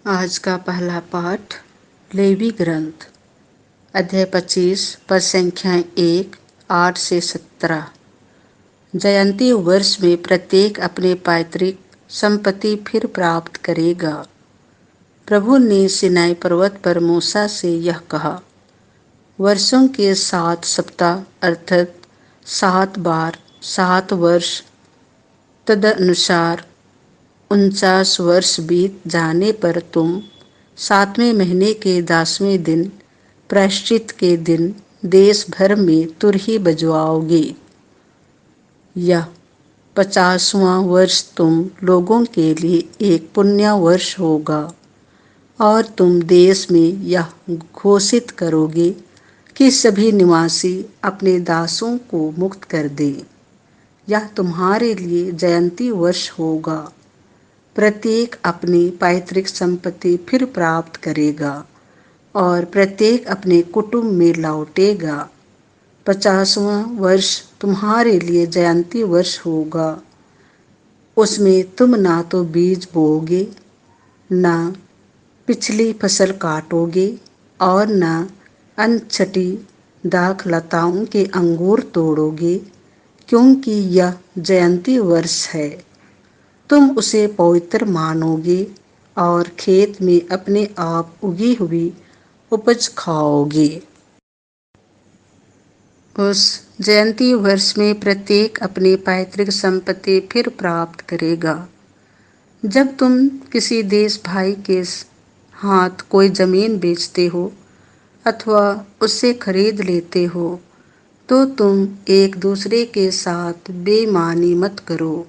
आज का पहला पाठ लेवी ग्रंथ अध्याय 25 पद संख्याएं 1, 8 से 17। जयंती वर्ष में प्रत्येक अपने पैतृक संपत्ति फिर प्राप्त करेगा। प्रभु ने सिनाई पर्वत पर मूसा से यह कहा, वर्षों के 7 सप्ताह अर्थात 7 बार 7 वर्ष, तदनुसार 49 वर्ष बीत जाने पर तुम 7वें महीने के 10वें दिन प्रायश्चित के दिन देश भर में तुरही बजवाओगे। यह 50वां वर्ष तुम लोगों के लिए एक पुण्य वर्ष होगा और तुम देश में यह घोषित करोगे कि सभी निवासी अपने दासों को मुक्त कर दें। यह तुम्हारे लिए जयंती वर्ष होगा। प्रत्येक अपनी पैतृक संपत्ति फिर प्राप्त करेगा और प्रत्येक अपने कुटुंब में लौटेगा। 50वां वर्ष तुम्हारे लिए जयंती वर्ष होगा। उसमें तुम ना तो बीज बोओगे, ना पिछली फसल काटोगे और ना अनछटी दाखलताओं के अंगूर तोड़ोगे, क्योंकि यह जयंती वर्ष है। तुम उसे पवित्र मानोगे और खेत में अपने आप उगी हुई उपज खाओगे। उस जयंती वर्ष में प्रत्येक अपनी पैतृक संपत्ति फिर प्राप्त करेगा। जब तुम किसी देश भाई के हाथ कोई जमीन बेचते हो अथवा उससे खरीद लेते हो, तो तुम एक दूसरे के साथ बेईमानी मत करो।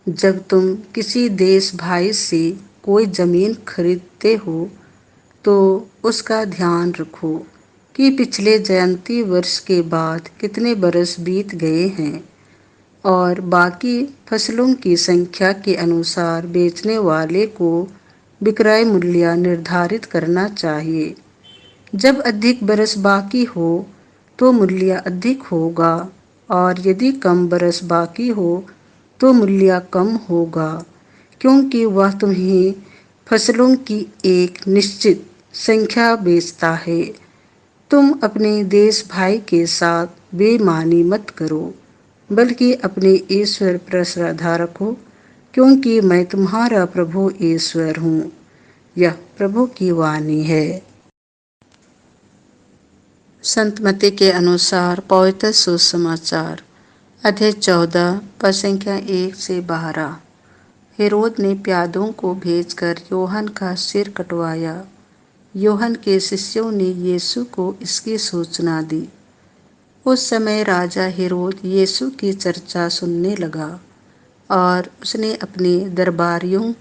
जब तुम किसी देश भाई से कोई जमीन खरीदते हो, तो उसका ध्यान रखो कि पिछले जयंती वर्ष के बाद कितने बरस बीत गए हैं और बाकी फसलों की संख्या के अनुसार बेचने वाले को विक्रय मूल्य निर्धारित करना चाहिए। जब अधिक बरस बाकी हो तो मूल्य अधिक होगा और यदि कम बरस बाकी हो तो मूल्य कम होगा, क्योंकि वह तुम्हें फसलों की एक निश्चित संख्या बेचता है। तुम अपने देश भाई के साथ बेईमानी मत करो, बल्कि अपने ईश्वर पर श्रद्धा रखो, क्योंकि मैं तुम्हारा प्रभु ईश्वर हूँ। यह प्रभु की वाणी है। संत मत्ती के अनुसार पवित्र सुसमाचार अध्याय 14 पद संख्या 1 से 12। हेरोद ने प्यादों को भेजकर योहन का सिर कटवाया। योहन के शिष्यों ने यीशु को इसकी सूचना दी। उस समय राजा हेरोद यीशु की चर्चा सुनने लगा और उसने अपने दरबारियों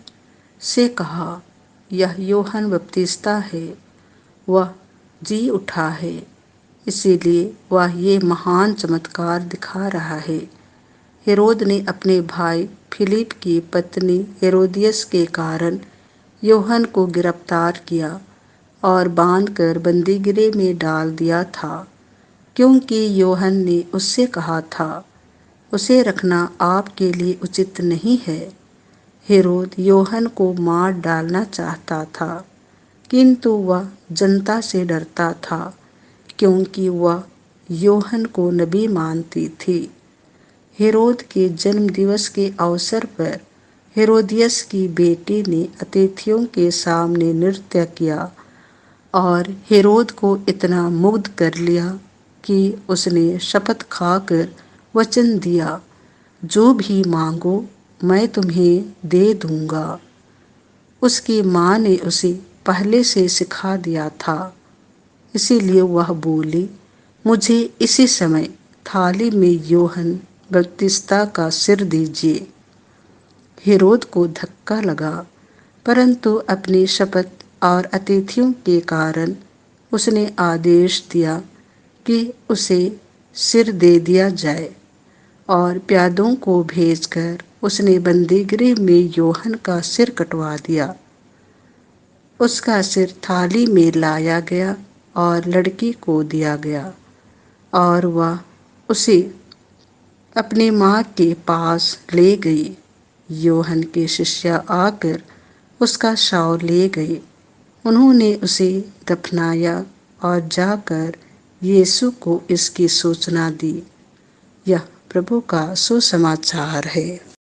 से कहा, यह योहन बपतिस्ता है, वह जी उठा है, इसीलिए वह ये महान चमत्कार दिखा रहा है। हेरोद ने अपने भाई फिलिप की पत्नी हेरोदियस के कारण योहन को गिरफ्तार किया और बांधकर बंदीगृह में डाल दिया था, क्योंकि योहन ने उससे कहा था, उसे रखना आपके लिए उचित नहीं है। हेरोद योहन को मार डालना चाहता था, किंतु वह जनता से डरता था, क्योंकि वह योहन को नबी मानती थी। हेरोद के जन्म दिवस के अवसर पर हेरोदियस की बेटी ने अतिथियों के सामने नृत्य किया और हेरोद को इतना मुग्ध कर लिया कि उसने शपथ खाकर वचन दिया, जो भी मांगो मैं तुम्हें दे दूंगा। उसकी माँ ने उसे पहले से सिखा दिया था, इसीलिए वह बोली, मुझे इसी समय थाली में योहन बपतिस्ता का सिर दीजिए। हेरोद को धक्का लगा, परंतु अपनी शपथ और अतिथियों के कारण उसने आदेश दिया कि उसे सिर दे दिया जाए और प्यादों को भेजकर उसने बंदीगृह में योहन का सिर कटवा दिया। उसका सिर थाली में लाया गया और लड़की को दिया गया और वह उसे अपनी माँ के पास ले गई। योहन के शिष्य आकर उसका शव ले गए। उन्होंने उसे दफनाया और जाकर यीशु को इसकी सूचना दी। यह प्रभु का सुसमाचार है।